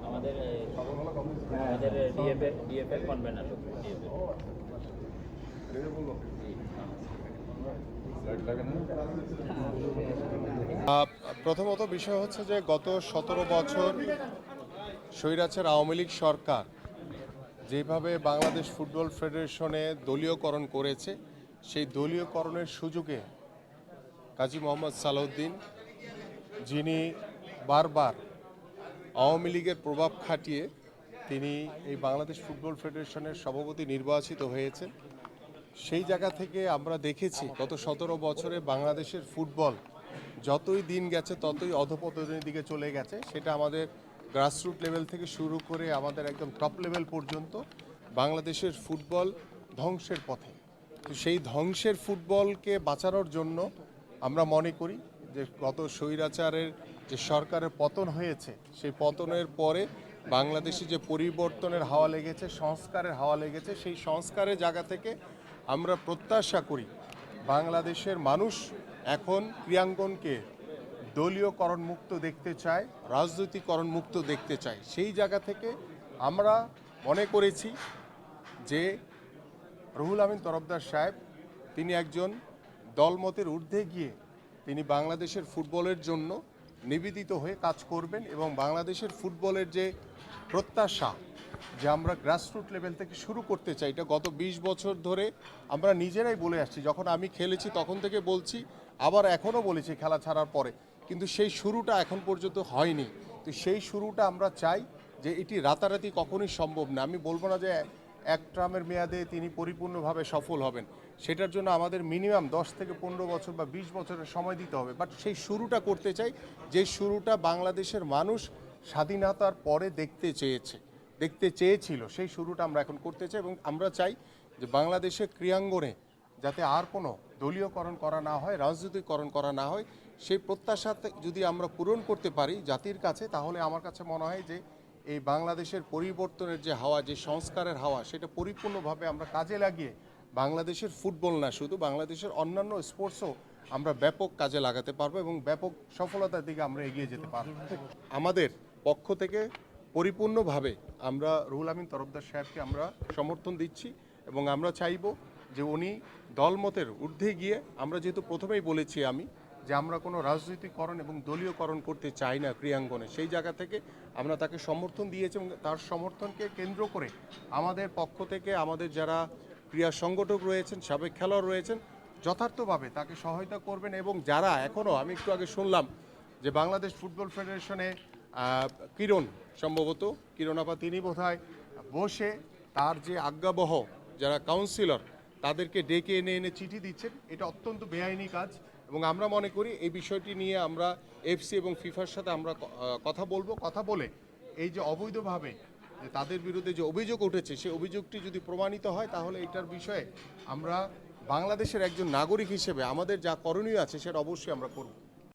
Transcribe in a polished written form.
আমাদের DFA convener প্রথমত বিষয় হচ্ছে যে গত 17 বছর স্বৈরাচার আওয়ামী লীগ সরকার যেভাবে বাংলাদেশ ফুটবল ফেডারেশনে দলীয়করণ করেছে, সেই দলীয়করণের সুযোগে কাজী মোহাম্মদ সালাউদ্দিন, যিনি বারবার আওয়ামী লীগের প্রভাব খাটিয়ে তিনি এই বাংলাদেশ ফুটবল ফেডারেশনের সভাপতি নির্বাচিত হয়েছেন, সেই জায়গা থেকে আমরা দেখেছি গত 17 বছরে বাংলাদেশের ফুটবল যতই দিন গেছে ততই অধঃপতনের দিকে চলে গেছে। সেটা আমাদের গ্রাসরুট লেভেল থেকে শুরু করে আমাদের একদম টপ লেভেল পর্যন্ত বাংলাদেশের ফুটবল ধ্বংসের পথে। তো সেই ধ্বংসের ফুটবলকে বাঁচানোর জন্য আমরা মনে করি যে গত স্বৈরাচারের যে সরকারের পতন হয়েছে, সেই পতনের পরে বাংলাদেশে যে পরিবর্তনের হাওয়া লেগেছে, সংস্কারের হাওয়া লেগেছে, সেই সংস্কারের জায়গা থেকে আমরা প্রত্যাশা করি বাংলাদেশের মানুষ এখন ক্রীড়াঙ্গনকে দলীয়করণ মুক্ত দেখতে চায়, রাজনৈতিকরণ মুক্ত দেখতে চায়। সেই জায়গা থেকে আমরা মনে করেছি যে রুহুল আমিন তরফদার সাহেব তিনি একজন দলমতের ঊর্ধ্বে গিয়ে তিনি বাংলাদেশের ফুটবলের জন্য নিবেদিত হয়ে কাজ করবেন এবং বাংলাদেশের ফুটবলের যে প্রত্যাশা যে আমরা গ্রাসরুট লেভেল থেকে শুরু করতে চাই, এটা গত 20 বছর ধরে আমরা নিজেরাই বলে আসছি। যখন আমি খেলেছি তখন থেকে বলছি, আবার এখনও বলেছি খেলা ছাড়ার পরে, কিন্তু সেই শুরুটা এখন পর্যন্ত হয়নি। তো সেই শুরুটা আমরা চাই যে এটি রাতারাতি কখনোই সম্ভব না। আমি বলবো না যে এক টার্মের মেয়াদে তিনি পরিপূর্ণভাবে সফল হবেন, সেটার জন্য আমাদের মিনিমাম 10 থেকে 15 বছর বা 20 বছরের সময় দিতে হবে। বাট সেই শুরুটা করতে চাই, যে শুরুটা বাংলাদেশের মানুষ স্বাধীনতার পরে দেখতে চেয়েছিল, সেই শুরুটা আমরা এখন করতে চাই। এবং আমরা চাই যে বাংলাদেশের ক্রীড়াঙ্গনে যাতে আর কোনো দলীয়করণ করা না হয়, রাজনীতিকরণ করা না হয়, সেই প্রত্যাশাতে যদি আমরা পূরণ করতে পারি জাতির কাছে, তাহলে আমার কাছে মনে হয় যে এই বাংলাদেশের পরিবর্তনের যে হাওয়া, যে সংস্কারের হাওয়া, সেটা পরিপূর্ণভাবে আমরা কাজে লাগিয়ে বাংলাদেশের ফুটবল না শুধু বাংলাদেশের অন্যান্য স্পোর্টসও আমরা ব্যাপক কাজে লাগাতে পারবো এবং ব্যাপক সফলতার দিকে আমরা এগিয়ে যেতে পারবো। আমাদের পক্ষ থেকে পরিপূর্ণভাবে আমরা রুহুল আমিন তরফদার সাহেবকে আমরা সমর্থন দিচ্ছি এবং আমরা চাইব যে উনি দলমতের ঊর্ধ্বে গিয়ে, আমরা যেহেতু প্রথমেই বলেছি আমি যে আমরা কোনো রাজনৈতিকরণ এবং দলীয়করণ করতে চাই না ক্রীড়াঙ্গনে, সেই জায়গা থেকে আমরা তাকে সমর্থন দিয়েছি এবং তার সমর্থনকে কেন্দ্র করে আমাদের পক্ষ থেকে আমাদের যারা ক্রীড়া সংগঠক রয়েছেন, সাবেক খেলোয়াড় রয়েছেন, যথার্থভাবে তাকে সহায়তা করবেন। এবং যারা এখনও, আমি একটু আগে শুনলাম যে বাংলাদেশ ফুটবল ফেডারেশনে কিরণ, সম্ভবত কিরণ আপা, তিনি বোধহয় বসে তার যে আজ্ঞাবহ যারা কাউন্সিলর তাদেরকে ডেকে এনে চিঠি দিচ্ছেন, এটা অত্যন্ত বেআইনি কাজ। এবং আমরা মনে করি এই বিষয়টি নিয়ে আমরা এফসি এবং ফিফার সাথে আমরা কথা বলে এই যে অবৈধভাবে যে তাদের বিরুদ্ধে যে অভিযোগ উঠেছে, সেই অভিযোগটি যদি প্রমাণিত হয় তাহলে এটার বিষয়ে আমরা বাংলাদেশের একজন নাগরিক হিসেবে আমাদের যা করণীয় আছে সেটা অবশ্যই আমরা করব।